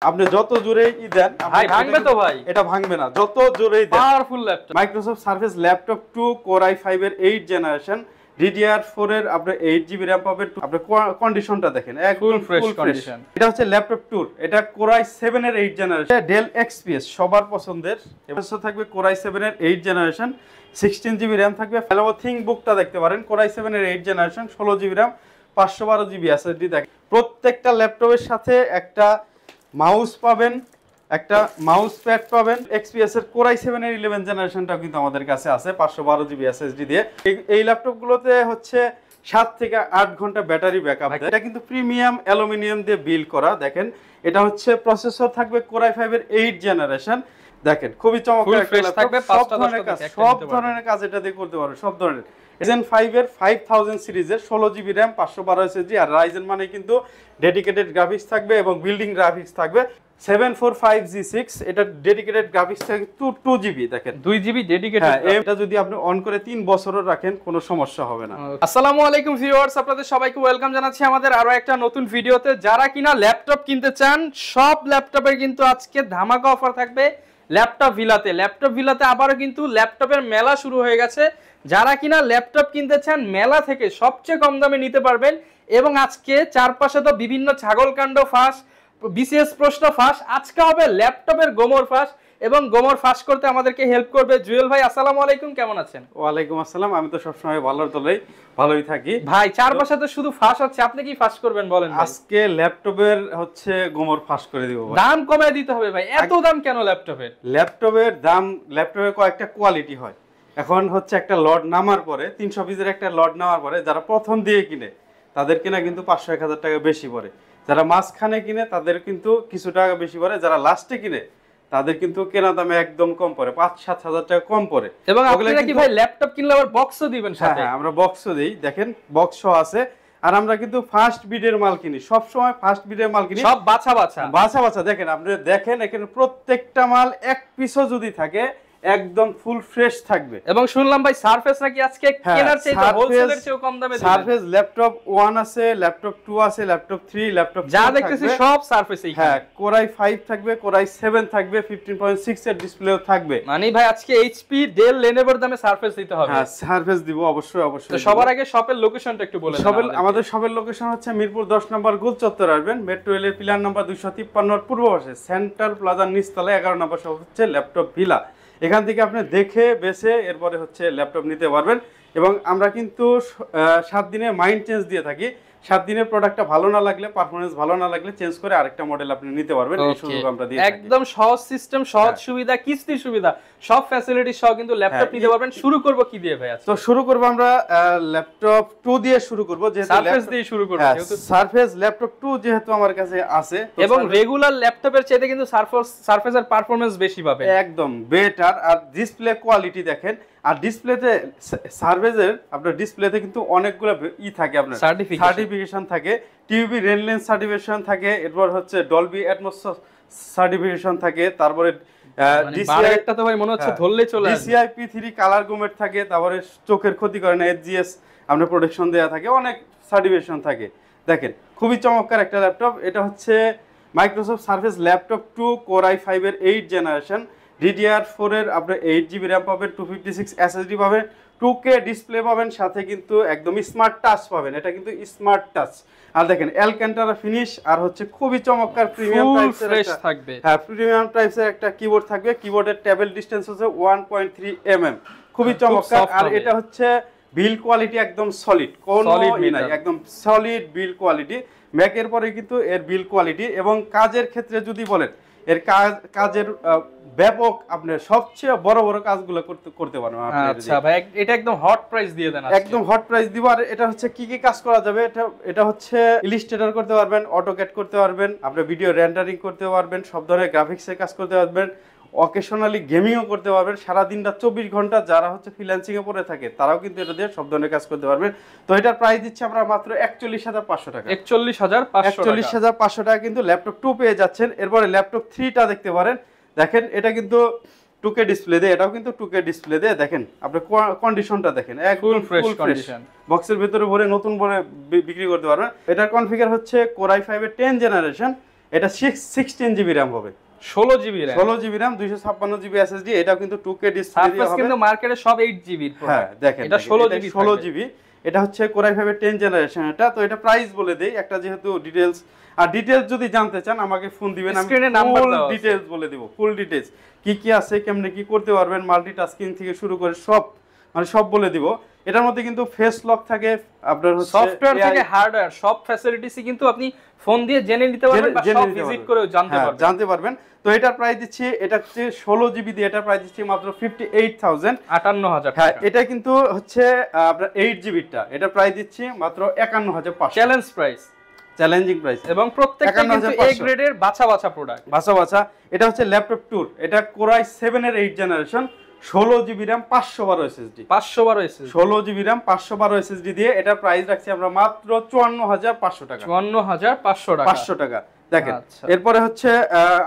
আপনি যত জোরে দেন ভাই ভাঙবে তো ভাই, এটা ভাঙবে না যত জোরেই দেন। Powerful laptop Microsoft Surface laptop 2 core i5 এর 8 জেনারেশন DDR4 এর আপনি 8GB RAM পাবেন। আপনি কন্ডিশনটা দেখেন একদম ফ্রেশ কন্ডিশন। এটা হচ্ছে ল্যাপটপ 2, এটা কোর i7 এর 8 জেনারেশন ডেল XPS সবার পছন্দের। এবার থাকবে কোর i7 এর 8 জেনারেশন 16GB RAM থাকবে। Lenovo ThinkBookটা দেখতে পারেন কোর i7 এর 8 generation 16GB RAM 512GB SSD। দেখেন প্রত্যেকটা ল্যাপটপের সাথে একটা মাউস পাবেন, একটা মাউস প্যাড পাবেন। XPS এর কোর i7 এর 11 জেনারেশনটাও কিন্তু আমাদের কাছে আছে 512GB SSD দিয়ে। এই ল্যাপটপগুলোতে হচ্ছে 7 থেকে 8 ঘন্টা ব্যাটারি ব্যাকআপ দেয়। এটা কিন্তু প্রিমিয়াম অ্যালুমিনিয়াম দিয়ে বিল্ড করা। দেখেন এটা হচ্ছে প্রসেসর থাকবে কোর i5 এর 8 জেনারেশন। দেখেন খুবই চমৎকার একটা ল্যাপটপ, সব ধরনের কাজ এটা দিয়ে করতে পারবে, সব ধরনের। Ryzen 5 এর 5000 সিরিজের 16GB RAM 512 SSD। আর Ryzen মানে কিন্তু ডেডিকেটেড গ্রাফিক্স থাকবে এবং বিল্ডিং গ্রাফিক্স থাকবে 745G6। এটা ডেডিকেটেড গ্রাফিক্স থাকে 2GB। দেখেন 2GB ডেডিকেটেড। এটা যদি আপনি অন করে 3 বছরও রাখেন কোনো সমস্যা হবে না। আসসালামু আলাইকুম ভিউয়ার্স, আপনাদের সবাইকে ওয়েলকাম জানাচ্ছি আমাদের আরো একটা নতুন ভিডিওতে। যারা কিনা ল্যাপটপ কিনতে চান, সব ল্যাপটপের কিন্তু আজকে ধামাকা অফার থাকবে ল্যাপটপ ভিলাতে। ল্যাপটপ ভিলাতে আবারও কিন্তু ল্যাপটপের মেলা শুরু হয়ে গেছে। যারা কিনা ল্যাপটপ কিনতে চান, মেলা থেকে সবচেয়ে কম দামে নিতে পারবেন। এবং আজকে চারপাশে তো বিভিন্ন ছাগলকাণ্ড ফাঁস, বিসিএস প্রশ্ন ফাঁস, আজকে হবে ল্যাপটপের গোমর ফাঁস। এবং গোমর ফাঁস করতে আমাদেরকে হেল্প করবে জুয়েল ভাই। আসসালামু আলাইকুম, কেমন আছেন? ওয়ালাইকুম আসসালাম। আমি তো সবসময় ভালোই থাকি ভাই। চারপাশে তো শুধু ফাঁস হচ্ছে, আপনি কি ফাঁস করবেন বলেন? আজকে ল্যাপটপের হচ্ছে গোমর ফাঁস করে দিব। দাম কমে দিতে হবে ভাই, এত দাম কেন ল্যাপটপের? ল্যাপটপের দাম, ল্যাপটপের কয়েকটা কোয়ালিটি হয়। এখন হচ্ছে একটা লট নামার পরে 300 পিসের একটা লট নামার পরে যারা প্রথম দিয়ে কিনে তাদের কিনা কিন্তু 500-1000 টাকা বেশি পড়ে। যারা মাঝখানে কিনে তাদের কিন্তু কিছু টাকা বেশি পড়ে। যারা লাস্টে কিনে তাদের কিন্তু কেনা দামে একদম কম পড়ে, 5-7 হাজার টাকা কম পড়ে। এবং আপনারা কি ভাই ল্যাপটপ কিনলে আবার বক্সও দিবেন সাথে? হ্যাঁ, আমরা বক্সও দেই। দেখেন বক্স আছে। আর আমরা কিন্তু ফার্স্ট বিডের মাল কিনি, সব সময় ফার্স্ট বিডের মাল কিনি, সব বাছা। দেখেন আপনি দেখেন এখানে প্রত্যেকটা মাল এক পিসও যদি থাকে একদম ফুল ফ্রেশ থাকবে। এবং শুনলাম ভাই সারফেস নাকি আজকে কেনার চাইতে হোলসেলের চেয়েও কম দামে দিবেন। সারফেস ল্যাপটপ 1 আছে, ল্যাপটপ 2 আছে, ল্যাপটপ 3, ল্যাপটপ যা দেখতেছি সব সারফেসই। হ্যাঁ, কোর i5 থাকবে, কোর i7 থাকবে, 15.6 এর ডিসপ্লেও থাকবে। মানে ভাই আজকে এইচপি, ডেল, লেনোভোর দামে সারফেস দিতে হবে। হ্যাঁ, সারফেস দিব অবশ্যই। তো সবার আগে শপের লোকেশনটা একটু বলেন। আমাদের শপের লোকেশন হচ্ছে মিরপুর 10 নম্বর গোল চত্বর আসবেন, মেট্রো রেলের পিলার নাম্বার 253 এর পূর্ব পাশে সেন্ট্রাল প্লাজার নিচতলায় 11 নম্বর শপ হচ্ছে ল্যাপটপ ভিলা। এখান থেকে আপনি দেখে বেছে এরপরে হচ্ছে ল্যাপটপ নিতে পারবেন। এবং আমরা কিন্তু 7 দিনের মাইন্ড চেঞ্জ দিয়ে থাকি। 7 দিনের প্রোডাক্টটা ভালো না লাগলে, পারফরম্যান্স ভালো না লাগলে চেঞ্জ করে আরেকটা মডেল আপনি নিতে পারবেন। এই সুযোগ আমরা দিয়ে থাকি। একদম সহজ সিস্টেম, সহজ সুবিধা, কিস্তির সুবিধা, সব ফ্যাসিলিটি সহ কিন্তু ল্যাপটপ নিতে পারবেন। শুরু করব কি দিয়ে ভাই? তো শুরু করব আমরা ল্যাপটপ 2 দিয়ে শুরু করব, যেহেতু সারফেস দিয়ে শুরু করব। যেহেতু সারফেস ল্যাপটপ 2 যেহেতু আমার কাছে আছে, এবং রেগুলার ল্যাপটপের চাইতে কিন্তু সারফেসের পারফরম্যান্স বেশি পাবে, একদম বেটার। আর ডিসপ্লে কোয়ালিটি দেখেন। আর ডিসপ্লেতে সার্ভেজের আপনার ডিসপ্লেতে কিন্তু অনেকগুলো থাকে, আপনার সার্টিফিকেশন থাকে, টিউবি রেনলেন্স সার্টিফিকেশন থাকে, এরপর হচ্ছে ডলবি অ্যাটমস সার্টিফিকেশন থাকে, তারপরে একটা তো ভাই মনে হচ্ছে ধরলেই চলে আসবে, DCI P3 কালার গোমেট থাকে, তারপরে চোখের ক্ষতি করে না HGS আপনার প্রোটেকশন দেয়া থাকে, অনেক সার্টিফিকেশন থাকে। দেখেন খুবই চমৎকার একটা ল্যাপটপ। এটা হচ্ছে Microsoft Surface laptop 2 core i5 এর 8 জেনারেশন DDR4 এর আপনি 8GB RAM পাবেন, 256 SSD পাবেন, 2K ডিসপ্লে পাবেন, সাথে কিন্তু একদম স্মার্ট টাচ পাবেন। এটা কিন্তু স্মার্ট টাচ। আর দেখেন অ্যালক্যান্টারা ফিনিশ, আর হচ্ছে খুবই চমৎকার প্রিমিয়াম টাইপসের ফ্রেশ থাকবে। হ্যাঁ, প্রিমিয়াম টাইপসের একটা কিবোর্ড থাকবে। কিবোর্ডের টেবিল ডিসটেন্স হচ্ছে 1.3 mm, খুবই চমৎকার। আর এটা হচ্ছে বিল্ড কোয়ালিটি একদম সলিড, কোনো নাই, একদম সলিড বিল্ড কোয়ালিটি। ম্যাকের পরে কিন্তু এর বিল্ড কোয়ালিটি এবং কাজের ক্ষেত্রে যদি বলেন, এর কাজের ব্যাপক, আপনার সবচেয়ে বড় বড় কাজগুলো করতে পারবেন। আচ্ছা ভাই, এটা একদম হট প্রাইস দিয়ে দেন। একদম হট প্রাইস দিব। আর এটা হচ্ছে কি কাজ করা যাবে, এটা হচ্ছে ইলাস্ট্রেটর করতে পারবেন, অটোক্যাড করতে পারবেন, আপনি ভিডিও রেন্ডারিং করতে পারবেন, সব ধরনের গ্রাফিক্সের কাজ করতে পারবেন, অকেশনালি গেমিংও করতে পারবেন। সারা দিনটা 24 ঘন্টা যারা হচ্ছে ফ্রিল্যান্সিং এ পড়ে থাকে তারাও কিন্তু এটা দিয়ে সব ধরনের কাজ করতে পারবেন। তো এটার প্রাইস দিচ্ছি আমরা মাত্র 41,500 টাকা। 41,500 টাকা কিন্তু ল্যাপটপ 2 পেয়ে যাচ্ছেন। এরপরে ল্যাপটপ 3টা দেখতে পারেন। দেখেন এটা কিন্তু 2K ডিসপ্লে দেয়, এটাও কিন্তু 2K ডিসপ্লে দেয়। দেখেন আপনি কন্ডিশনটা দেখেন, একদম ফ্রেশ কন্ডিশন। বক্সের ভিতরে ভরে নতুন ভরে বিক্রি করতে পারবেন। এটার কনফিগার হচ্ছে কোর i5 এর 10 জেনারেশন। এটা 16 জিবি র্যাম হবে, 16 GB RAM, 16 GB RAM, 256 GB SSD. এটা কিন্তু 2K ডিসপ্লে দিয়ে সারফেস হবে, কিন্তু মার্কেটে সব 8 জিবি। হ্যাঁ দেখেন এটা 16 জিবি, 16 জিবি। এটা হচ্ছে কোরাই 5 এর 10 জেনারেশন। এটা তো এটা প্রাইস বলে দেই একটা, যেহেতু ডিটেইলস, আর ডিটেইলস যদি জানতে চান আমাকে ফোন দিবেন, আমি স্ক্রিনে নাম্বার ফুল দেওয়া আছে। ডিটেইলস বলে দিব, ফুল ডিটেইলস কি কি আছে, কেমনে কি করতে পারবেন, মাল্টিটাস্কিং থেকে শুরু করে সব, মানে সব বলে দিব। এটার মধ্যে কিন্তু ফেস লক থাকে, আপনার হচ্ছে সফটওয়্যার AI থেকে হার্ডওয়্যার সব ফ্যাসিলিটিসই কিন্তু আপনি ফোন দিয়ে জেনে নিতে পারবেন বা জেনে সব নিতে ভিজিট পারবেন। করে জানতে হ্যাঁ, পারবেন। জানতে পারবেন। তো এটার প্রাইস দিচ্ছি, এটা হচ্ছে 16 জিবি দিয়ে এটার প্রাইস দিচ্ছি মাত্র 58,000। 58,000 হ্যাঁ, টাকা। এটা কিন্তু হচ্ছে আপনার 8 জিবিটা, এটা প্রাইস দিচ্ছি মাত্র 51,500, চ্যালেঞ্জ প্রাইস চ্যালেঞ্জিং প্রাইস। এবং প্রত্যেকটা কিন্তু এ 51,500 গ্রেডের বাছা বাছা প্রোডাক্ট। বাছা। এটা হচ্ছে ল্যাপটপ ট্যুর, এটা কোরাই 7 এর 8 generation, 16 GB RAM, 512 SSD, 512 SSD, 16 GB RAM, 512 SSD দিয়ে এটার প্রাইস রাখছি আমরা মাত্র 54,500 টাকা, 54,500 টাকা। 500 টাকা। দেখেন আচ্ছা। এরপরে হচ্ছে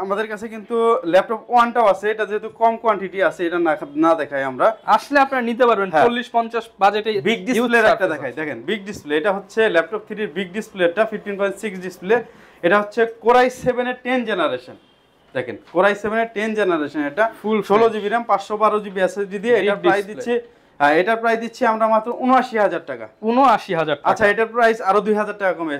আমাদের কাছে কিন্তু ল্যাপটপ ওয়ানটাও আছে, এটা যেহেতু কম কোয়ান্টিটি আছে, এটা না দেখাই আমরা, আসলে আপনারা নিতে পারবেন হ্যাঁ। 40-50 বাজেটে। বিগ ডিসপ্লে একটা দেখাই, দেখেন বিগ ডিসপ্লে। এটা হচ্ছে ল্যাপটপ 3 এর বিগ ডিসপ্লেটা, 15.6 ডিসপ্লে। এটা হচ্ছে কোরাই 7 এর 10 জেনারেশন, দেখেন কোরাই 7 এর 10 জেনারেশন। এটা ফুল 16 জিবি র্যাম, 512 জিবি এসএসডি দিয়ে Big এটা প্রাইস display। দিচ্ছে, এটার প্রাইস দিচ্ছি আমরা মাত্র 79,000 টাকা। 79,000 টাকা। আচ্ছা, এটার প্রাইস আরো 2,000 টাকা কমে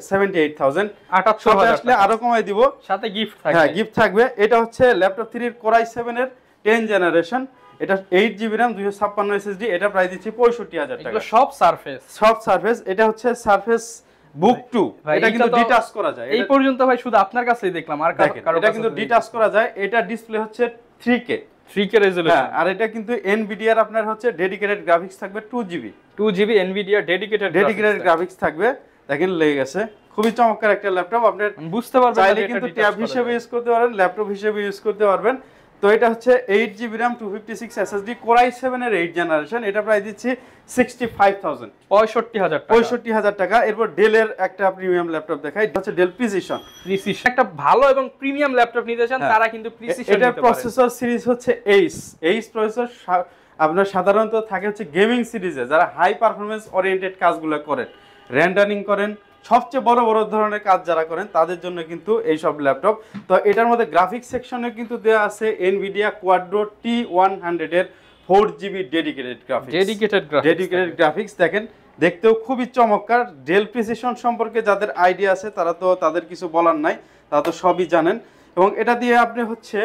78,000, 78,000 আসলে টাকা। আরো কমাই দিব, সাথে গিফট থাকবে। হ্যাঁ গিফট থাকবে। এটা হচ্ছে ল্যাপটপ 3 এর কোরাই 7 এর 10 জেনারেশন, এটা 8 জিবি র্যাম, 256 এসএসডি, এটা প্রাইস দিচ্ছি 65,000 টাকা, এগুলো সব সারফেস। সব সারফেস। এটা হচ্ছে সারফেস বুক 2, ভাই, এটা কিন্তু এটা তো ডিটাচ করা যায়। এই পর্যন্ত ভাই শুধু আপনার কাছেই দেখলাম, আর দেখেন কারো এটা কিন্তু ডিটাচ করা যায়। এটা ডিসপ্লে হচ্ছে 3K, 3K রেজোলিউশন। হ্যাঁ, আর এটা কিন্তু এনভিডিআর আপনার হচ্ছে ডেডিকেটেড গ্রাফিক্স থাকবে 2GB, 2GB Nvidia dedicated graphics থাকবে। দেখেন লেগে গেছে, খুবই চমৎকার একটা ল্যাপটপ। আপনার বুঝতে পারবেন চাইলে কিন্তু ট্যাব হিসেবে ইউজ করতে পারেন, ল্যাপটপ হিসেবে ইউজ করতে পারবেন। তো এটা হচ্ছে 8 জিবি র্যাম, 256 এসএসডি, কোরাই 7 এর 8 জেনারেশন। এটা প্রাইস দিচ্ছি 65,000, 65,000 টাকা। 65,000 টাকা। এরপর ডেলের একটা প্রিমিয়াম ল্যাপটপ দেখাই, এটা হচ্ছে ডেল প্রিসিশন। একটা ভালো এবং প্রিমিয়াম ল্যাপটপ নিতে চান হ্যাঁ। তারা কিন্তু প্রিসিশন এটার নিতে পারেন। প্রসেসর সিরিজ হচ্ছে এইচ প্রসেসর। আপনার সাধারণত থাকে হচ্ছে গেমিং সিরিজে, যারা হাই পারফরমেন্স ওরিয়েন্টেড কাজগুলো করেন, রেন্ডারিং করেন, সবচেয়ে বড় বড় ধরনের কাজ যারা করেন তাদের জন্য কিন্তু এই সব ল্যাপটপ। তো এটার মধ্যে গ্রাফিক্স সেকশনে কিন্তু দেওয়া আছে এনভিডিয়া কোয়াড্রো T100 এর 4GB ডেডিকেটেড গ্রাফিক্স। দেখেন দেখতেও খুবই চমৎকার। ডেল প্রিসিশন সম্পর্কে যাদের আইডিয়া আছে তারা তো, তাদের কিছু বলার নাই, তারা তো সবই জানেন। এবং এটা দিয়ে আপনি হচ্ছে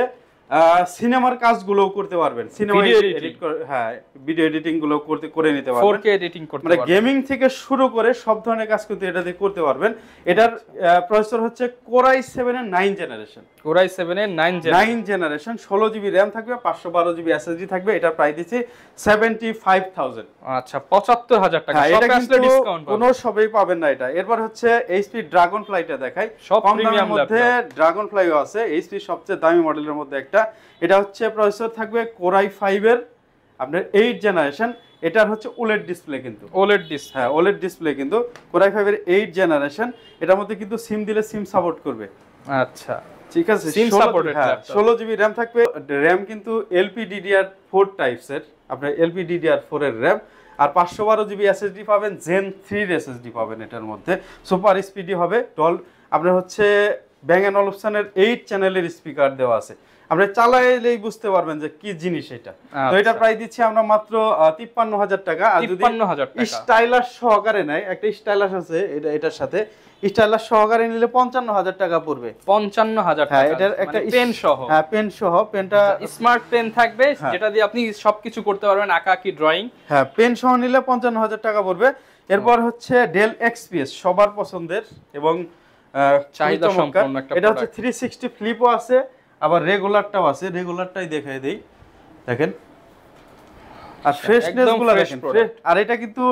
সিনেমার কাজগুলোও করতে পারবেন, সিনেমা এডিট করে, হ্যাঁ ভিডিও এডিটিং গুলো করে নিতে পারবেন, 4K এডিটিং করতে মানে পারবেন। গেমিং থেকে শুরু করে সব ধরনের কাজ কিন্তু এটা দিয়ে করতে পারবেন। এটার প্রসেসর হচ্ছে কোরাই 7 এর 9 জেনারেশন, কোরাই 7 এর 9 জেনারেশন, 16 জিবি র্যাম থাকবে, 512 জিবি এসএসডি থাকবে। এটা প্রাইস দিচ্ছি 75,000। আচ্ছা, 75,000 টাকা। হ্যাঁ, এটা সব আসলে কিন্তু ডিসকাউন্ট কোনো সবেই পাবেন না এটা। এরপর হচ্ছে এইচপি ড্রাগন ফ্লাইটা দেখাই, সব কম দামের প্রিমিয়াম মধ্যে ড্রাগন ফ্লাইও আছে, এইচপি সবচেয়ে দামি মডেলের মধ্যে একটা। এটা হচ্ছে প্রসেসর থাকবে কোরাই 5 এর আপনার 8 জেনারেশন। এটার হচ্ছে ওলেড ডিসপ্লে, কিন্তু ওলেড ডিসপ্লে, হ্যাঁ ওলেড ডিসপ্লে কিন্তু কোরাই 5 এর 8 জেনারেশন। এটার মধ্যে কিন্তু সিম দিলে সিম সাপোর্ট করবে। আচ্ছা ঠিক আছে, SIM supported laptop. 16 GB RAM থাকবে। র্যাম কিন্তু LPDDR4 টাইপসের, আপনার LPDDR4 এর র্যাম। আর 512 জিবি এসএসডি পাবেন, জেন 3 এসএসডি পাবেন এটার মধ্যে। সুপার স্পিডি হবে। আপনার হচ্ছে ব্যাং এন্ড অলপসনের 8 চ্যানেলের স্পিকার দেওয়া আছে, আপনি চালাইলেই বুঝতে পারবেন যে কি জিনিস এটা। তো এটা প্রাইস দিচ্ছি আমরা মাত্র 53,000 টাকা। আর যদি 53,000 টাকা স্টাইলাস সহকারে নেয়, একটা স্টাইলাস আছে এটার সাথে, স্টাইলাস সহকারে নিলে 55,000 টাকা পড়বে। 55,000 টাকা। হ্যাঁ, এটার একটা পেন সহ, হ্যাঁ পেন সহ, পেনটা স্মার্ট পেন থাকবে যেটা দিয়ে আপনি সবকিছু করতে পারবেন, আঁকাআঁকি, ড্রয়িং। হ্যাঁ, পেন সহ নিলে 55,000 টাকা পড়বে। এরপর হচ্ছে ডেল XPS, সবার পছন্দের এবং চাহিদা সম্পন্ন একটা। এটা হচ্ছে 360 ফ্লিপও আছে, আবার রেগুলারটাও আছে। রেগুলারটাই দেখাই দেই, দেখেন। আর ফ্রেশনেস গুলো দেখেন। আর এটা কিন্তু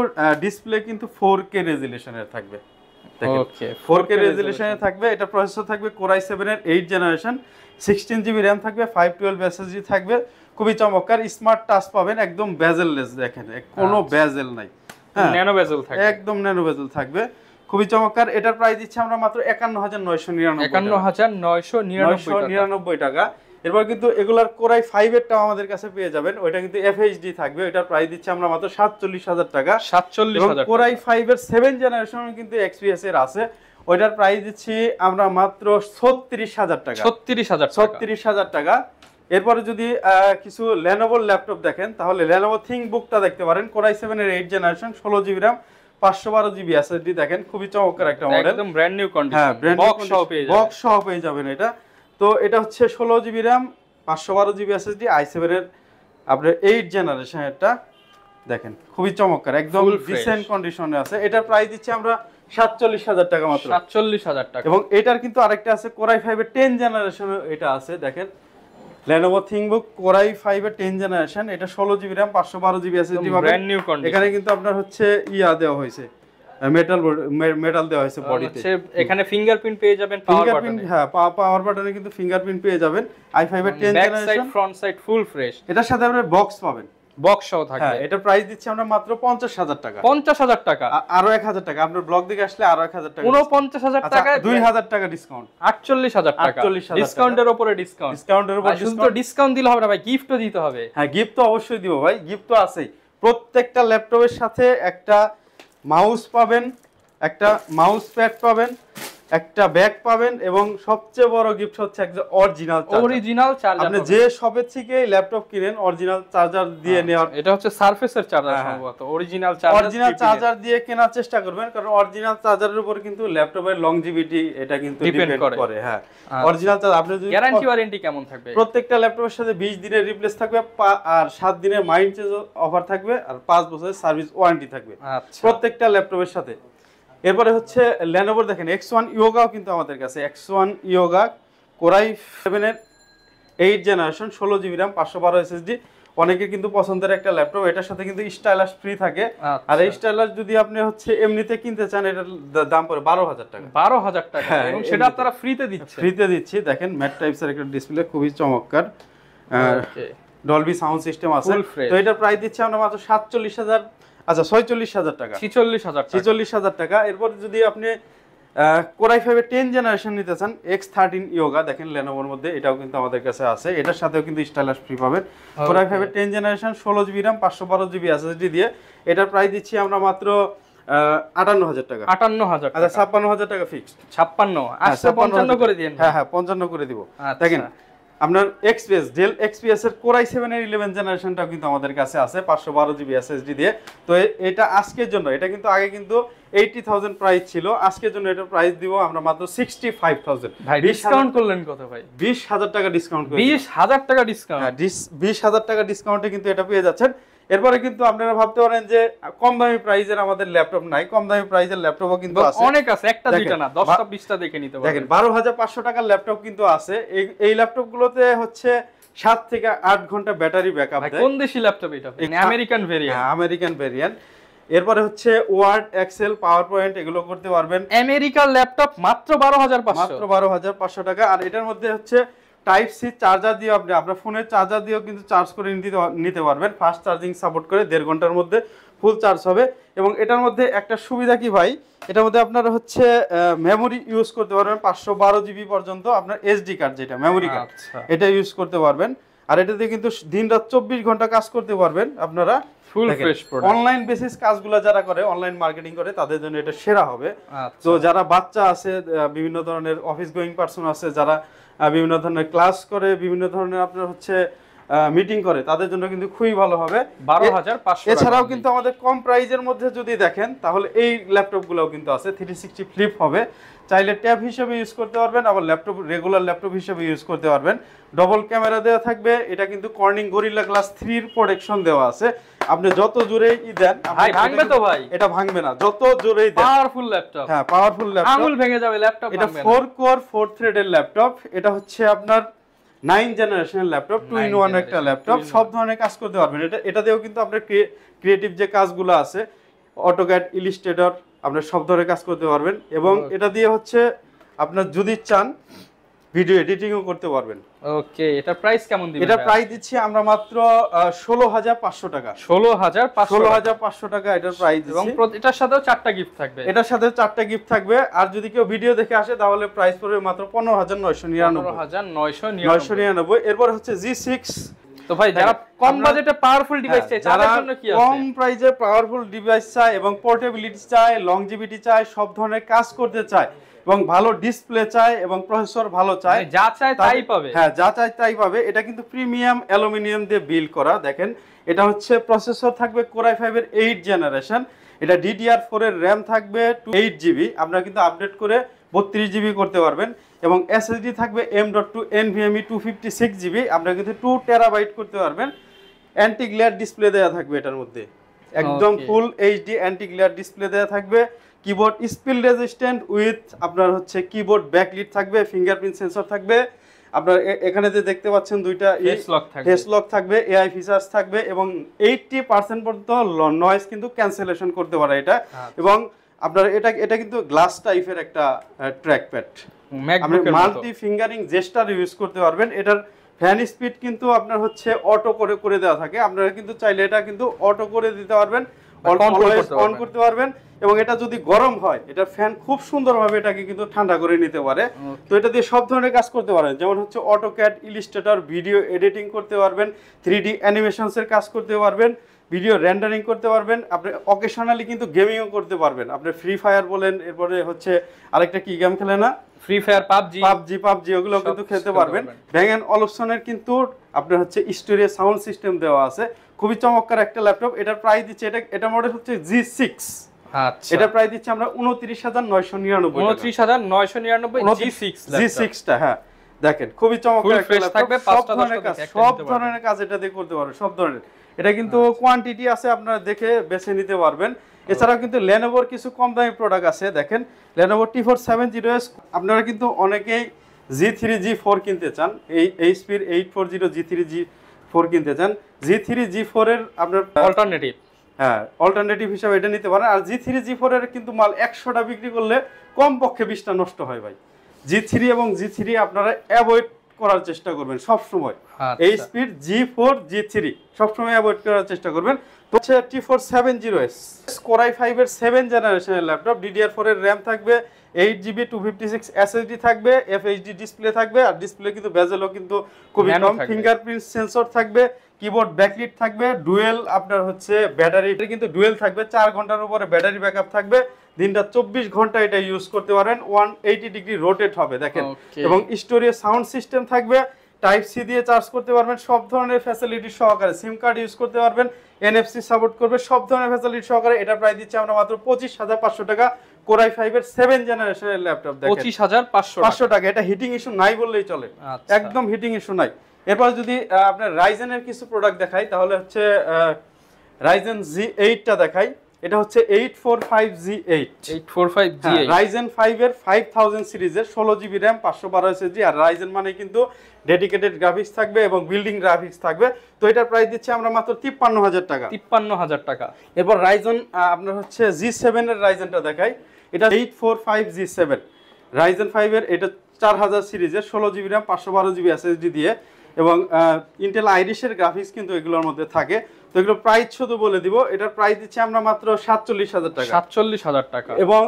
ডিসপ্লে কিন্তু 4K রেজোলিউশনের থাকবে, ওকে 4K রেজোলিউশনে থাকবে। এটা প্রসেসর থাকবে কোরাই 7 এর 8 জেনারেশন, 16 জিবি র্যাম থাকবে, 512 এসএসডি থাকবে। খুবই চমৎকার, স্মার্ট টাচ পাবেন, একদম বেজেললেস, দেখেন কোনো বেজেল নাই, হ্যাঁ ন্যানো বেজেল থাকবে, একদম ন্যানো বেজেল থাকবে। খুবই চমৎকার। এটার প্রাইস দিচ্ছি আমরা মাত্র 51,999 টাকা। এরপর কিন্তু এগুলার কোরাই 5 এরটাও আমাদের কাছে পেয়ে যাবেন, ওইটা কিন্তু FHD থাকবে। এটার প্রাইস দিচ্ছি আমরা মাত্র 47,000 টাকা। 47,000। কোরাই 5 এর 7 জেনারেশন কিন্তু XPS এর আছে, ওইটার প্রাইস দিচ্ছি আমরা মাত্র 36,000 টাকা। 36,000 টাকা। এরপরে যদি কিছু Lenovo ল্যাপটপ দেখেন তাহলে Lenovo ThinkBookটা দেখতে পারেন, Core i7 এর 8 generation 16 GB RAM 512 GB SSD। দেখেন খুবই চমৎকার একটা মডেল, একদম ব্র্যান্ড নিউ কন্ডিশন। হ্যাঁ ব্র্যান্ড বক্স সহ পেয়ে যাবেন এটা। তো এটা হচ্ছে 16 GB RAM 512 GB SSD i7 এর আপনার 8 জেনারেশন। এটা দেখেন খুবই চমৎকার, একদম ডিসেন্ট কন্ডিশনে আছে। এটার প্রাইস দিচ্ছি আমরা 47,000 টাকা মাত্র। 47,000 টাকা। এবং এটার কিন্তু আরেকটা আছে Core i5 এর 10 জেনারেশন, এটা আছে দেখেন Lenovo ThinkBook Core i5 এর 10 জেনারেশন। এটা 16 জিবি RAM 512 জিবি SSD পাবেন, ব্র্যান্ড নিউ কন্ডিশন। এখানে কিন্তু আপনার হচ্ছে দেওয়া হয়েছে, মেটাল দেওয়া হয়েছে বডিতে। এখানে ফিঙ্গারপ্রিন্ট পেয়ে যাবেন, ফিঙ্গারপ্রিন্ট, হ্যাঁ পাওয়ার বাটনে কিন্তু ফিঙ্গারপ্রিন্ট পেয়ে যাবেন। i5 এর 10 generation, front side full fresh. এটার সাথে আপনি বক্স পাবেন, বক্স সহ থাকবে। হ্যাঁ এটা প্রাইস দিচ্ছি আমরা মাত্র 50,000 টাকা। 50,000 টাকা, আরো 1,000 টাকা। আপনার ব্লগ দিকে আসলে আরো 1,000 টাকা, 49,000 টাকা, 2,000 টাকা ডিসকাউন্ট, 48,000 টাকা। ডিসকাউন্টের উপরে ডিসকাউন্ট, শুধু তো ডিসকাউন্ট দিলে হবে না ভাই, গিফটও দিতে হবে। হ্যাঁ গিফট তো অবশ্যই দিব ভাই, গিফট তো আছেই। প্রত্যেকটা ল্যাপটপের সাথে একটা মাউস পাবেন, একটা মাউস প্যাড পাবেন, একটা ব্যাগ পাবেন, এবং সবচেয়ে বড় গিফট হচ্ছে একটা অরিজিনাল চার্জার। আপনি যে শপের থেকে ল্যাপটপ কিনেন অরিজিনাল চার্জার দিয়ে নেওয়ার, এটা হচ্ছে সারফেসের চার্জার সম্ভবত। অরিজিনাল চার্জার দিয়ে কেনার চেষ্টা করবেন, কারণ অরিজিনাল চার্জারের উপর কিন্তু ল্যাপটপের লংজিভিটি এটা কিন্তু ডিপেন্ড করে। হ্যাঁ অরিজিনাল চার্জার। আপনি যদি গ্যারান্টি ওয়ারেন্টি কেমন থাকবে? প্রত্যেকটা ল্যাপটপের সাথে 20 দিনের রিপ্লেস থাকবে, আর 7 দিনের মাইন্ড চেঞ্জ অফার থাকবে, আর 5 বছরের সার্ভিস ওয়ারেন্টি থাকবে প্রত্যেকটা ল্যাপটপের সাথে। এরপরে হচ্ছে Lenovo দেখেন X1 Yogaও কিন্তু আমাদের কাছে, X1 Yoga Core i7 এর 8 জেনারেশন 16 জিবি RAM 512 SSD, অনেকের কিন্তু পছন্দের একটা ল্যাপটপ। এটার সাথে কিন্তু স্টাইলাস ফ্রি থাকে, আর এই স্টাইলাস যদি আপনি হচ্ছে এমনিতে কিনতে চান এটার দাম পড়ে 12,000 টাকা। 12,000 টাকা, এবং সেটা আপনারা ফ্রিতে দিচ্ছি। দেখেন ম্যাট টাইপস এর একটা ডিসপ্লে, খুবই চমৎকার, ডলবি সাউন্ড সিস্টেম আছে। তো এটার প্রাইস দিচ্ছি আমরা মাত্র 46,000, আচ্ছা 46,000 টাকা, 46,000 টাকা। এরপর যদি আপনি Core i5 এর 10 জেনারেশন নিতে চান X13 Yoga, দেখেন Lenovoর মধ্যে এটাও কিন্তু আমাদের কাছে আছে, এটার সাথেও কিন্তু স্টাইলাস ফ্রি পাবেন। Core i5 এর 10 generation 16 GB RAM 512 GB SSD দিয়ে, এটার প্রাইস দিচ্ছি আমরা মাত্র 58,000 টাকা। 58,000 আচ্ছা 56,000 টাকা ফিক্সড। 56 আচ্ছা 55 করে দিন। হ্যাঁ 55 করে দিব। দেখেন আপনার XPS ডেল XPS এর Core i7 এর 11 জেনারেশনটাও কিন্তু আমাদের কাছে আছে 512 জিবি SSD দিয়ে। তো এটা আজকের জন্য, এটা কিন্তু আগে কিন্তু 80,000 প্রাইস ছিল, আজকের জন্য এটা প্রাইস দিব আমরা মাত্র 65,000। ভাই ডিসকাউন্ট করলেন কত ভাই? 20,000 টাকা ডিসকাউন্ট করে। 20,000 টাকা ডিসকাউন্ট? হ্যাঁ 20,000 টাকা ডিসকাউন্টে কিন্তু এটা পেয়ে যাচ্ছেন। এরপরে কিন্তু আপনারা ভাবতে পারেন যে কম দামি প্রাইজের আমাদের ল্যাপটপ নাই, কম দামি প্রাইজের ল্যাপটপও কিন্তু আছে, অনেক আছে, একটা দুইটা না 10টা 20টা দেখে নিতে পারেন। দেখেন 12,500 টাকার ল্যাপটপ কিন্তু আছে। এই ল্যাপটপগুলোতে হচ্ছে 7 থেকে 8 ঘন্টা ব্যাটারি ব্যাকআপ দেয়। কোন দেশি ল্যাপটপ এটা? American variant. হ্যাঁ আমেরিকান ভেরিয়েন্ট। এরপরে হচ্ছে ওয়ার্ড, এক্সেল, পাওয়ার পয়েন্ট এগুলো করতে পারবেন। আমেরিকান ল্যাপটপ মাত্র 12,500, মাত্র 12,500 টাকা। আর এটার মধ্যে হচ্ছে টাইপ সি চার্জার দিয়ে আপনি আপনার ফোনের চার্জার দিয়েও কিন্তু চার্জ করে নিতে পারবেন। ফাস্ট চার্জিং সাপোর্ট করে 1.5 ঘন্টার মধ্যে ফুল চার্জ হবে। এবং এটার মধ্যে একটা সুবিধা কি ভাই, এটার মধ্যে আপনারা হচ্ছে মেমোরি ইউজ করতে পারবেন 512 জিবি পর্যন্ত। আপনার এসডি কার্ড যেটা মেমোরি কার্ড, এটা ইউজ করতে পারবেন। আর এটাতে কিন্তু দিনরাত 24 ঘন্টা কাজ করতে পারবেন আপনারা। Full fresh product. Online basis কাজগুলো যারা করে, অনলাইন মার্কেটিং করে, তাদের জন্য এটা সেরা হবে। তো যারা বাচ্চা আছে, বিভিন্ন ধরনের অফিস গোয়িং পারসন আছে, যারা বিভিন্ন ধরনের ক্লাস করে, বিভিন্ন ধরনের আপনার হচ্ছে মিটিং করে, তাদের জন্য কিন্তু খুবই ভালো হবে 12,500। এছাড়াও কিন্তু আমাদের কম প্রাইজের মধ্যে যদি দেখেন তাহলে এই ল্যাপটপগুলোও কিন্তু আছে, 360 ফ্লিপ হবে, চাইলে ট্যাব হিসেবে ইউজ করতে পারবেন, আবার ল্যাপটপ রেগুলার ল্যাপটপ হিসেবে ইউজ করতে পারবেন। ডবল ক্যামেরা দেওয়া থাকবে, এটা কিন্তু কর্নিং গরিলা গ্লাস 3 এর প্রোটেকশন দেওয়া আছে। আপনি যত জোরেই দেন ভাই ভাঙবে তো ভাই? এটা ভাঙবে না, যত জোরেই দেন। Powerful laptop. হ্যাঁ পাওয়ারফুল ল্যাপটপ, আঙুল ভেঙে যাবে ল্যাপটপ। এটা 4 কোর 4 থ্রেডের ল্যাপটপ। এটা হচ্ছে আপনার 9 জেনারেশনের ল্যাপটপ, 2-in-1 একটা ল্যাপটপ, সব ধরনের কাজ করতে পারবেন। এটা দিয়েও কিন্তু আপনার ক্রিয়েটিভ যে কাজগুলো আছে, অটোক্যাড, ইলাস্ট্রেটর, আপনার সব ধরনের কাজ করতে পারবেন। এবং এটা দিয়ে হচ্ছে আপনার যদি চান ভিডিও এডিটিংও করতে পারবেন। ওকে, এটা প্রাইস কেমন দিবেন? এটা প্রাইস দিচ্ছি আমরা মাত্র 16,500 টাকা। 16,500 টাকা এটার প্রাইস। এবং এটার সাথেও 4টা গিফট থাকবে। এটার সাথে 4টা গিফট থাকবে। আর যদি কেউ ভিডিও দেখে আসে তাহলে প্রাইস পড়বে মাত্র 15,999। এরপর হচ্ছে G6। তো ভাই যারা কম বাজেটে পাওয়ারফুল ডিভাইস চায় তাদের জন্য কি আছে? কম প্রাইসে পাওয়ারফুল ডিভাইস চায় এবং পোর্টেবিলিটি চায়, লংজিভিটি চায়, সব ধরনের কাজ করতে চায় এবং ভালো ডিসপ্লে চায় এবং প্রসেসর ভালো চায়, যা চায় তাই পাবে। হ্যাঁ, যা চায় তাই পাবে। এটা কিন্তু প্রিমিয়াম অ্যালুমিনিয়াম দিয়ে বিল্ড করা। দেখেন এটা হচ্ছে প্রসেসর থাকবে Core i5 এর 8 জেনারেশন। এটা DDR4 এর র্যাম থাকবে 8 জিবি, আপনারা কিন্তু আপডেট করে 32 জিবি করতে পারবেন। এবং এসএসডি থাকবে M.2 NVMe 256 জিবি, আপনারা কিন্তু 2 টেরাবাইট করতে পারবেন। অ্যান্টি গ্লেয়ার ডিসপ্লে দেওয়া থাকবে এটার মধ্যে, একদম full HD anti glare display দেওয়া থাকবে। কিবোর্ড স্পিল রেজিস্ট্যান্ট উইথ আপনার হচ্ছে কিবোর্ড ব্যাকলিট থাকবে, ফিঙ্গারপ্রিন্ট সেন্সর থাকবে। আপনার এখানে যে দেখতে পাচ্ছেন দুইটা ফেস লক থাকবে, এআই ফিচার্স থাকবে এবং 80% পর্যন্ত নয়েজ কিন্তু ক্যান্সেলেশন করতে পারে এটা। এবং আপনার এটা কিন্তু গ্লাস টাইপের একটা ট্র্যাকপ্যাড, আপনি মাল্টি ফিঙ্গারিং জেস্টার ইউজ করতে পারবেন। এটার ফ্যান স্পিড কিন্তু আপনার হচ্ছে অটো করে দেওয়া থাকে, আপনারা কিন্তু চাইলে এটা কিন্তু অটো করে দিতে পারবেন, অন করতে পারবেন। এবং এটা যদি গরম হয়, এটা ফ্যান খুব সুন্দরভাবে এটাকে কিন্তু ঠান্ডা করে নিতে পারে। তো এটা দিয়ে সব ধরনের কাজ করতে পারেন, যেমন হচ্ছে অটোক্যাড, ইলাস্ট্রেটর, ভিডিও এডিটিং করতে পারবেন, 3D অ্যানিমেশনসের কাজ করতে পারবেন, ভিডিও রেন্ডারিং করতে পারবেন। আপনি অকেশনালি কিন্তু গেমিংও করতে পারবেন। আপনি ফ্রি ফায়ার বলেন, এরপরে হচ্ছে আরেকটা কি গেম খেলে না, ফ্রি ফায়ার, পাবজি ওগুলো কিন্তু খেলতে পারবেন। ব্যাং & অলুপসনের কিন্তু আপনার হচ্ছে স্টোরেজ সাউন্ড সিস্টেম দেওয়া আছে, খুবই চমৎকার একটা ল্যাপটপ। এটার প্রাইস দিচ্ছে, এটা মডেল হচ্ছে G6। আচ্ছা, এটা প্রাইস দিচ্ছে আমরা 29,999 G6 টা। হ্যাঁ, দেখেন খুবই চমৎকার একটা ল্যাপটপ, সব ধরনের কাজ এটা দিয়ে করতে পারবেন, সব ধরনের। এটা কিন্তু কোয়ান্টিটি আছে, আপনারা দেখে বেছে নিতে পারবেন। এছাড়াও কিন্তু Lenovoর কিছু কম দামি প্রোডাক্ট আছে। দেখেন Lenovo T470S, আপনারা কিন্তু অনেকেই G3 G4 কিনতে চান, এই HP-র 840 G3 G4 কিনতে চান। G3 G4 এর আপনার অল্টারনেটিভ, হ্যাঁ, অল্টারনেটিভ হিসাবে এটা নিতে পারেন। আর G3 G4 এর কিন্তু মাল 100টা বিক্রি করলে কমপক্ষে 20টা নষ্ট হয় ভাই। G3 এবং G3 আপনারা অ্যাভয়েড করার চেষ্টা করবেন সব সময়। এই স্পিড G4 G3 সব সময় অ্যাভয়েড করার চেষ্টা করবেন। তো হচ্ছে T470S Core i5 এর 7 জেনারেশনের ল্যাপটপ, DDR4 এর RAM থাকবে, 8GB 256 SSD থাকবে, FHD ডিসপ্লে থাকবে। আর ডিসপ্লে কিন্তু বেজেলও কিন্তু খুবই কম, ফিঙ্গারপ্রিন্ট সেন্সর থাকবে, কিবোর্ড ব্যাকলিট থাকবে, ডুয়েল আপনার হচ্ছে ব্যাটারি কিন্তু ডুয়েল থাকবে, 4 ঘন্টার উপরে ব্যাটারি ব্যাকআপ থাকবে, দিনটা 24 ঘন্টা এটা ইউজ করতে পারেন, 180 ডিগ্রি রোটেট হবে দেখেন। এবং স্টোরেজ সাউন্ড সিস্টেম থাকবে, টাইপ সি দিয়ে চার্জ করতে পারবেন, সব ধরনের ফ্যাসিলিটি সহকারে সিম কার্ড ইউজ করতে পারবেন, NFC সাপোর্ট করবে, সব ধরনের ফ্যাসিলিটি সহকারে। এটা প্রাইস দিচ্ছি আমরা মাত্র 25,500 টাকা। Core i5 এর 7 জেনারেশনের ল্যাপটপ দেখেন 25,500 টাকা। এটা হিটিং ইস্যু নাই বললেই চলে, একদম হিটিং ইস্যু নাই। এরপর যদি আপনার রাইজেনের কিছু প্রোডাক্ট দেখাই, তাহলে হচ্ছে রাইজেন Z8 টা দেখাই। এটা হচ্ছে 845G8 রাইজেন 5 এর 5000 সিরিজের 16GB RAM 512 SSD। আর রাইজেন মানে কিন্তু ডেডিকেটেড গ্রাফিক্স থাকবে এবং বিল্ডিং গ্রাফিক্স থাকবে। তো এটার প্রাইস দিচ্ছি আমরা মাত্র 53,000 টাকা। 53,000 টাকা। এরপর রাইজেন আপনার হচ্ছে G7 এর রাইজেনটা দেখাই। এটা 845G7 রাইজেন 5 এর, এটা 4000 সিরিজের 16GB RAM 512GB SSD দিয়ে এবং ইন্টেল আইরিশের গ্রাফিক্স কিন্তু এগুলোর মধ্যে থাকে। তো এগুলো প্রাইস শুধু বলে দিব, এটার প্রাইস দিচ্ছি আমরা মাত্র 47,000 টাকা। 47,000 টাকা। এবং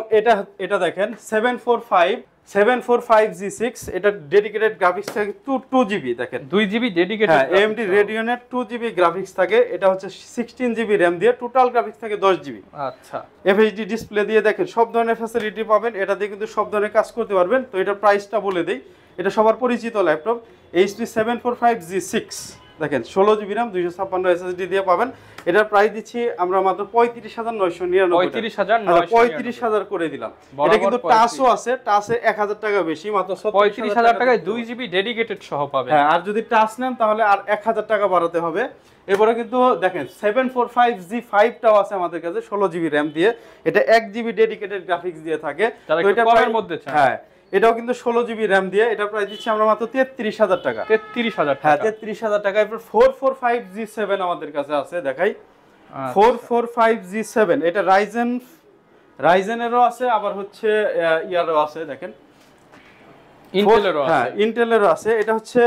এটা দেখেন 745G6, এটা ডেডিকেটেড গ্রাফিক্স থাকে 2GB দেখেন 2GB dedicated, AMD Radeon-এর 2GB graphics থাকে। এটা হচ্ছে 16GB RAM দিয়ে, টোটাল গ্রাফিক্স থাকে 10GB। আচ্ছা, FHD ডিসপ্লে দিয়ে দেখেন সব ধরনের ফ্যাসিলিটি পাবেন, এটা দিয়ে কিন্তু সব ধরনের কাজ করতে পারবেন। তো এটার প্রাইসটা বলে দেই, এটা সবার পরিচিত ল্যাপটপ HP 745G6 দেখেন 16GB RAM 256 SSD দিয়ে পাবেন। এটার প্রাইস দিচ্ছি আমরা মাত্র 35,999 35,000 করে দিলাম। এটা কিন্তু টাচও আছে, টাচে 1000 টাকা বেশি, মাত্র 35,000 টাকায় 2GB ডেডিকেটেড সহ পাবেন। হ্যাঁ, আর যদি টাচ নেন তাহলে আর 1000 টাকা বাড়াতে হবে। এরপরে কিন্তু দেখেন 745G5 টাও আছে আমাদের কাছে 16GB RAM দিয়ে, এটা 1GB ডেডিকেটেড গ্রাফিক্স দিয়ে থাকে। তো এটা কমের মধ্যে চাই, হ্যাঁ এটাও কিন্তু 16GB RAM দিয়ে, এটা প্রাইস দিচ্ছি আমরা মাত্র 33,000 টাকা। 33,000 টাকা, হ্যাঁ 33,000 টাকা। এরপর 445G7 আমাদের কাছে আছে দেখাই। 445G7 এটা রাইজেনেরও আছে, আবার হচ্ছে ইয়ারও আছে দেখেন, ইন্টেলেরও আছে। হ্যাঁ ইন্টেলেরও আছে। এটা হচ্ছে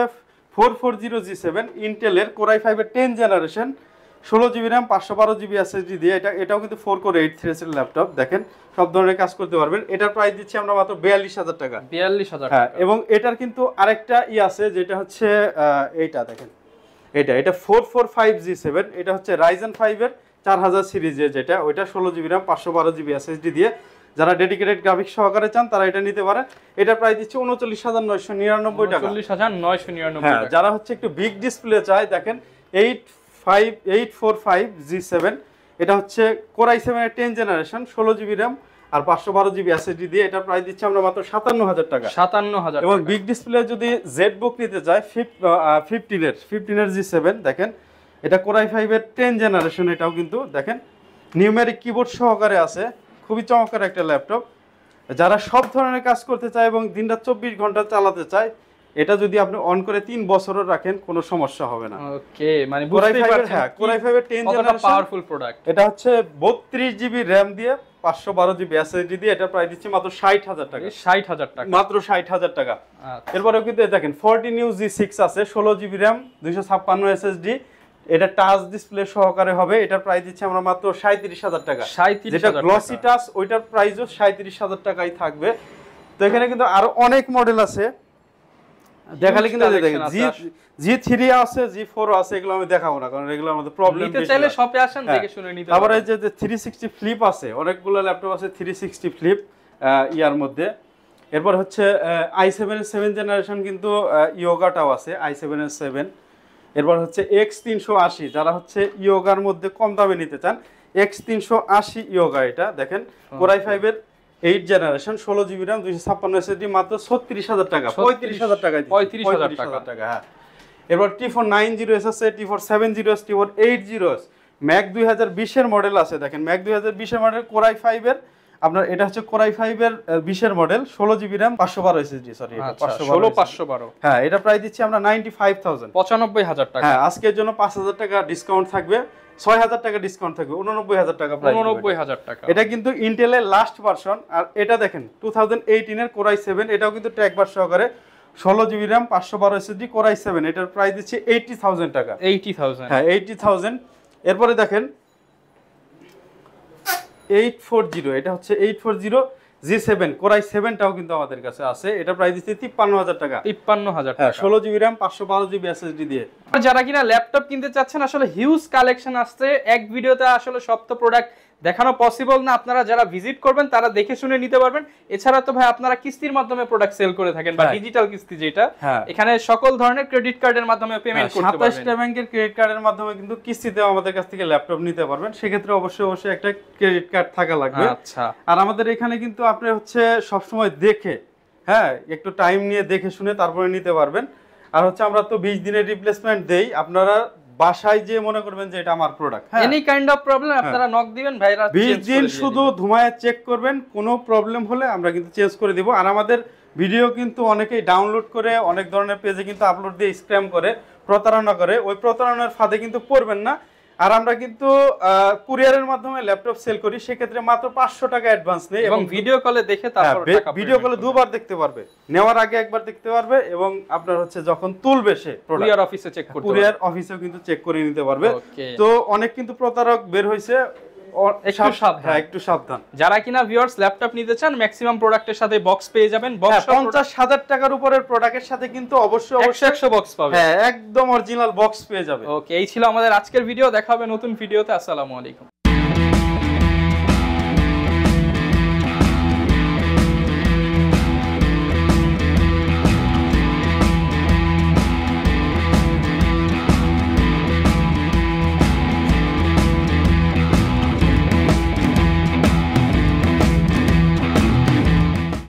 440G7 ইন্টেলের Core i5 এর 10 generation 16GB RAM 512GB SSD দিয়ে। এটাও কিন্তু 4 Core 8 threads এর ল্যাপটপ দেখেন, সব ধরনের কাজ করতে পারবেন। এটার প্রাইস দিচ্ছি আমরা মাত্র 42,000 টাকা। 42,000 হ্যাঁ, টাকা। এবং এটার কিন্তু আরেকটা আছে যেটা হচ্ছে এইটা দেখেন, এটা 445G7, এটা হচ্ছে রাইজেন 5 এর 4000 সিরিজের, যেটা ওইটা 16GB RAM 512GB SSD দিয়ে। যারা ডেডিকেটেড গ্রাফিক্স সহকারে চান তারা এটা নিতে পারেন। এটা প্রাইস দিচ্ছে 39,999 টাকা। 39,999 হ্যাঁ, টাকা। যারা হচ্ছে একটু বিগ ডিসপ্লে চায় দেখেন 845G7, এটা হচ্ছে Core i7 এর 10 জেনারেশন, 16GB RAM আর 512GB SSD দিয়ে এটা প্রাইস দিচ্ছি আমরা মাত্র 57,000 টাকা। 57,000 এবং টাকা। বিগ ডিসপ্লে যদি জেডবুক নিতে চায় 15 এর G7 দেখেন, এটা Core i5 এর 10 জেনারেশন, এটাও কিন্তু দেখেন নিউমেরিক কিবোর্ড সহকারে আছে, খুবই চমৎকার একটা ল্যাপটপ। যারা সব ধরনের কাজ করতে চায় এবং দিনরাত 24 ঘন্টা চালাতে চায়, এটা যদি আপনি অন করে 3 বছরও রাখেন কোনো সমস্যা হবে না। ওকে, মানে Core বুঝতেই i5 এর পারছেন Core i5 এর 10 জেনারেশন পাওয়ারফুল প্রোডাক্ট। এটা হচ্ছে 32GB RAM দিয়ে 512GB SSD দিয়ে এটা প্রাইস দিচ্ছি মাত্র 60,000 টাকা। 60,000 টাকা, মাত্র 60,000 টাকা। আচ্ছা। এরপরেও কিন্তু দেখেন 14 G6 আছে, 16GB RAM 256 SSD, এটা টাচ ডিসপ্লে সহকারে হবে, এটার প্রাইস দিচ্ছি আমরা মাত্র 37,000 টাকা। 37,000 যেটা গ্লসি টাচ ওইটার প্রাইসও 37,000 টাকাই থাকবে। তো এখানে কিন্তু আরো অনেক মডেল আছে, দেখালে কিন্তু দেখেন G3 আছে, G4 আছে, এগুলো আমি দেখাবো না কারণ এগুলো আমাদের প্রবলেম। নিতে চাইলে শপে আসেন, দেখে শুনে নিতে তারপরে পারবেন। এই যে 360 ফ্লিপ আছে, অনেকগুলো ল্যাপটপ আছে 360 ফ্লিপ ইয়ার মধ্যে। এরপর হচ্ছে i7 এর 7 জেনারেশন কিন্তু ইয়োগাটাও আছে, i7 এর 7। এরপর হচ্ছে X380, যারা হচ্ছে ইয়োগার মধ্যে কম দামে নিতে চান, X380 ইয়োগা, এটা দেখেন Core i5 এর 8 জেনারেশন, 16GB RAM 256 SSD, মাত্র 36,000 টাকা, 35,000 টাকা, 35,000 টাকা। হ্যাঁ, এরপর T490S আছে, T470S, T480S, ম্যাক 2020 এর মডেল আছে, দেখেন ম্যাক 2020 এর মডেল Core i5 এর, আপনার এটা হচ্ছে Core i5 এর 20 এর model, 16GB RAM 512 SSD, sorry এটা 512। হ্যাঁ, এটা প্রাইস দিচ্ছি আমরা 95,000, 95,000 টাকা। হ্যাঁ, আজকের জন্য 5,000 টাকা ডিসকাউন্ট থাকবে, 6,000 টাকা ডিসকাউন্ট থাকবে, 89,000 টাকা প্রাইস। 89,000 টাকা। এটা কিন্তু ইন্টেলের লাস্ট ভার্সন। আর এটা দেখেন 2018 এর Core i7, এটাও কিন্তু ট্র্যাক বার সহকারে, 16GB RAM 512 SSD, Core i7, এটার প্রাইস দিচ্ছে 80,000 টাকা। 80,000, হ্যাঁ, 80,000। এরপরে দেখেন 840, এটা হচ্ছে 840 G7, Core i7 টাও কিন্তু আমাদের কাছে আছে, এটা প্রাইস দিচ্ছে 53,000 টাকা। 53,000 হ্যাঁ, টাকা। 16GB RAM 512GB SSD দিয়ে। যারা কিনা ল্যাপটপ কিনতে চাচ্ছেন, আসলে হিউজ কালেকশন আসছে, এক ভিডিওতে আসলে সব তো প্রোডাক্ট দেখানো পসিবল না। আপনারা যারা ভিজিট করবেন তারা দেখে শুনে নিতে পারবেন। এছাড়া তো ভাই আপনারা কিস্তির মাধ্যমে প্রোডাক্ট সেল করে থাকেন, বা ডিজিটাল কিস্তি যেটা, এখানে সকল ধরনের ক্রেডিট কার্ডের মাধ্যমে পেমেন্ট করতে পারবেন। 27টা ব্যাংকের ক্রেডিট কার্ডের মাধ্যমে কিন্তু কিস্তিতে আমাদের কাছ থেকে ল্যাপটপ নিতে পারবেন। সেক্ষেত্রে অবশ্যই একটা ক্রেডিট কার্ড থাকা লাগবে। আচ্ছা। আর আমাদের এখানে কিন্তু আপনি হচ্ছে সবসময় দেখে, হ্যাঁ, একটু টাইম নিয়ে দেখে শুনে তারপরে নিতে পারবেন। আর হচ্ছে আমরা তো 20 দিনের রিপ্লেসমেন্ট দেই, আপনারা বাসায় যে মনে করবেন যে এটা আমার প্রোডাক্ট, হ্যাঁ, এনি কাইন্ড অফ প্রবলেম আপনারা নক দিবেন, ভাইরা 20 দিন শুধু ধুমায় চেক করবেন, কোনো প্রবলেম হলে আমরা কিন্তু চেঞ্জ করে দিব। আর আমাদের ভিডিও কিন্তু অনেকেই ডাউনলোড করে অনেক ধরনের পেজে কিন্তু আপলোড দিয়ে স্ক্যাম করে, প্রতারণা করে, ওই প্রতারণার ফাঁদে কিন্তু পড়বেন না। আর আমরা কিন্তু কুরিয়ারের মাধ্যমে ল্যাপটপ সেল করি, সেক্ষেত্রে মাত্র 500 টাকা অ্যাডভান্স নেই, এবং ভিডিও কলে দেখে তারপর টাকা, ভিডিও কলে দুবার দেখতে পারবে, নেওয়ার আগে একবার দেখতে পারবে, এবং আপনার হচ্ছে যখন তুলবে সে কুরিয়ার অফিসে চেক করতে, কুরিয়ার অফিসেও কিন্তু চেক করে নিতে পারবে। তো অনেক কিন্তু প্রতারক বের হইছে, একটু সাবধান। যারা কিনা ভিউয়ার্স ল্যাপটপ নিতে চান, ম্যাক্সিমাম প্রোডাক্টের সাথে বক্স পেয়ে যাবেন। 50,000 টাকার উপরের প্রোডাক্টের সাথে কিন্তু অবশ্যই 100 বক্স পাবেন। হ্যাঁ, একদম অরিজিনাল বক্স পেয়ে যাবে। ওকে, এই ছিল আমাদের আজকের ভিডিও। দেখা হবে নতুন ভিডিওতে। আসসালামু আলাইকুম।